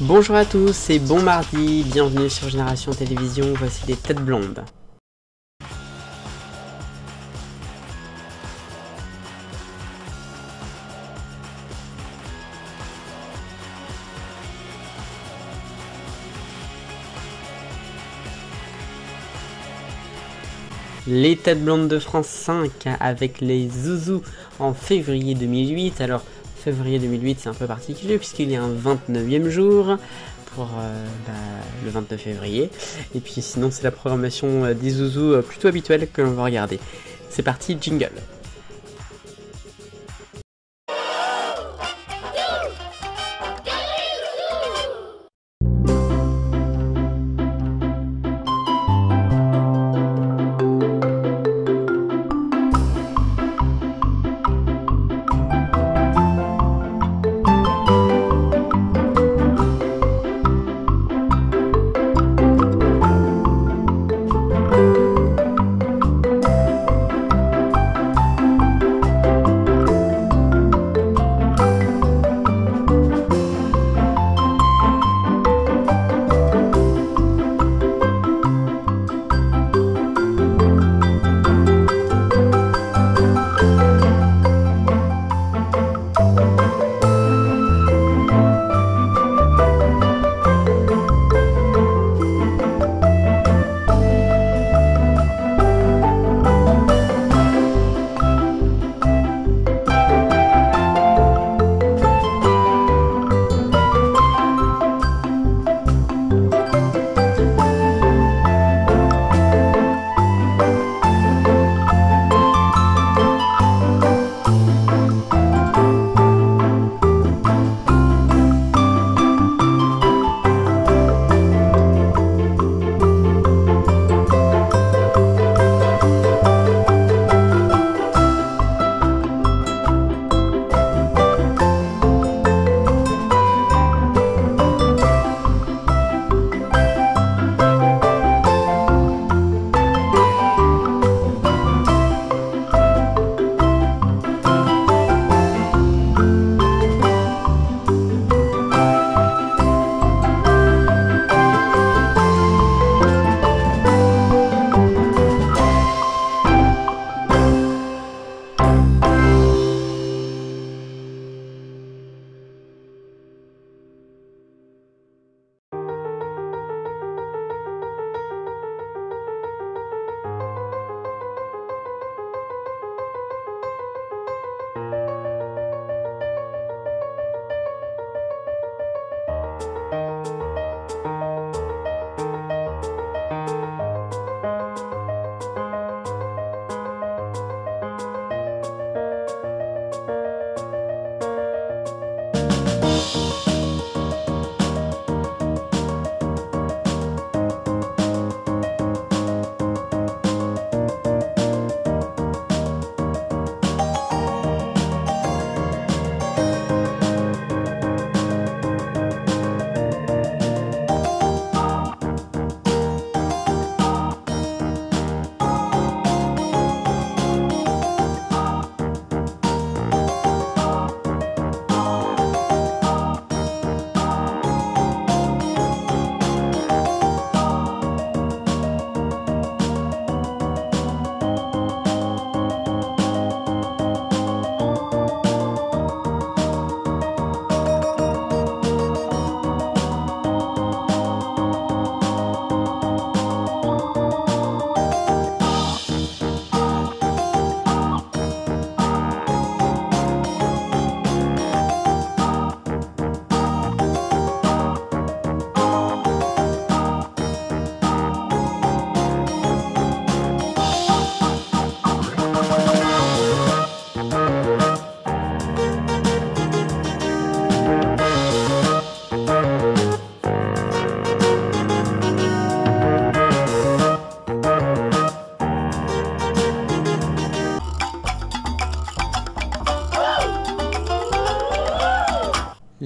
Bonjour à tous, c'est bon mardi, bienvenue sur Génération Télévision, voici les têtes blondes. Les têtes blondes de France 5 avec les Zouzous en février 2008. Alors février 2008 c'est un peu particulier puisqu'il y a un 29e jour pour le 29 février. Et puis sinon c'est la programmation des Zouzous plutôt habituelle que l'on va regarder. C'est parti, jingle.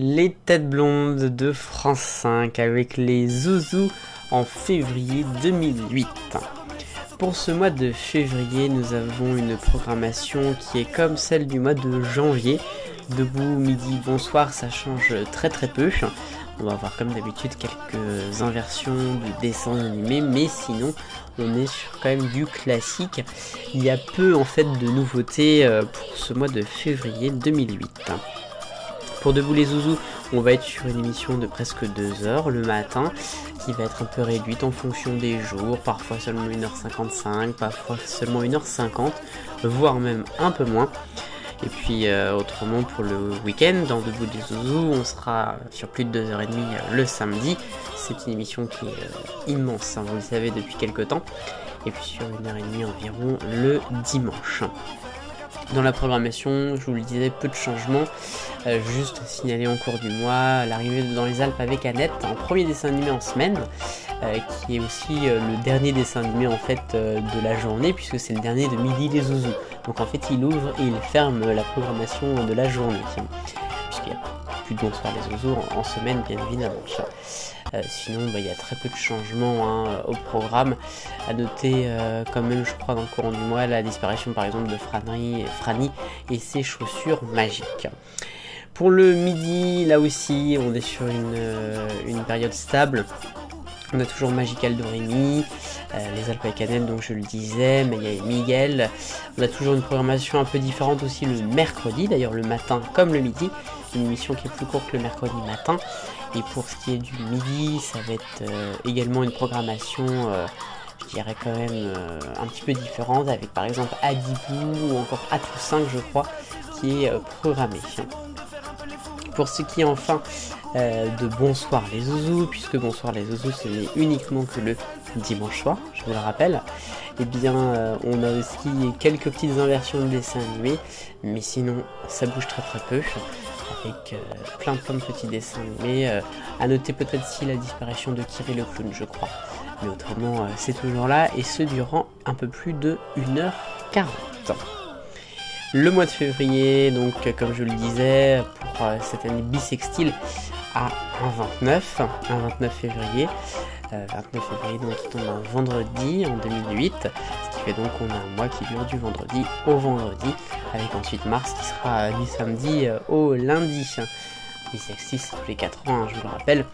Les têtes blondes de France 5 avec les Zouzous en février 2008. Pour ce mois de février, nous avons une programmation qui est comme celle du mois de janvier. Debout, midi, bonsoir, ça change très peu. On va avoir comme d'habitude quelques inversions de dessins animés, mais sinon on est sur quand même du classique. Il y a peu en fait de nouveautés pour ce mois de février 2008. Pour Debout les Zouzous, on va être sur une émission de presque 2 heures le matin, qui va être un peu réduite en fonction des jours, parfois seulement 1h55, parfois seulement 1h50, voire même un peu moins. Et puis autrement pour le week-end, dans Debout les Zouzous, on sera sur plus de 2h30 le samedi. C'est une émission qui est immense, hein, vous le savez depuis quelques temps. Et puis sur 1h30 environ le dimanche. Dans la programmation, je vous le disais, peu de changements, juste signaler en cours du mois l'arrivée de Dans les Alpes avec Annette, un premier dessin animé en semaine, qui est aussi le dernier dessin animé en fait de la journée, puisque c'est le dernier de Midi les Zouzous. Donc en fait il ouvre et il ferme la programmation de la journée, puisqu'il n'y a plus de Bonsoir les Zouzous en semaine bien évidemment. Sinon il y a très peu de changements au programme. À noter quand même, je crois, dans le courant du mois, la disparition par exemple de Franny et ses chaussures magiques. Pour le midi, là aussi on est sur une période stable. On a toujours Magical Doremi, les Alpes avec Annette, donc je le disais, mais il y a Miguel. On a toujours une programmation un peu différente aussi le mercredi, d'ailleurs le matin comme le midi, une émission qui est plus courte le mercredi matin. Et pour ce qui est du midi, ça va être également une programmation, je dirais quand même un petit peu différente, avec par exemple Adibou ou encore Atou 5 je crois, qui est programmé. Pour ce qui est enfin de Bonsoir les Zouzous, puisque Bonsoir les Zouzous ce n'est uniquement que le dimanche soir, je vous le rappelle, et bien on a aussi quelques petites inversions de dessins animés, mais sinon ça bouge très peu, avec plein de petits dessins animés. À noter peut-être si la disparition de Kiri le clown, je crois, mais autrement c'est toujours là, et ce durant un peu plus de 1h40. Le mois de février, donc comme je le disais, pour cette année bissextile, à un 29 février. 29 février donc qui tombe un vendredi en 2008, ce qui fait donc qu'on a un mois qui dure du vendredi au vendredi, avec ensuite mars qui sera du samedi au lundi. Bissextile c'est tous les 4 ans, je vous le rappelle,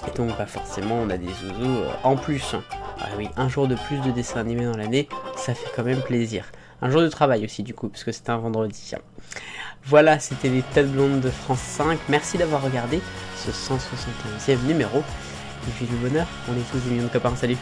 et donc forcément on a des zouzous en plus. Ah oui, un jour de plus de dessin animé dans l'année, ça fait quand même plaisir. Un jour de travail aussi du coup, puisque c'était un vendredi. Voilà, c'était les Têtes Blondes de France 5. Merci d'avoir regardé ce 171e numéro. Et puis du bonheur, on est tous des millions de copains, salut.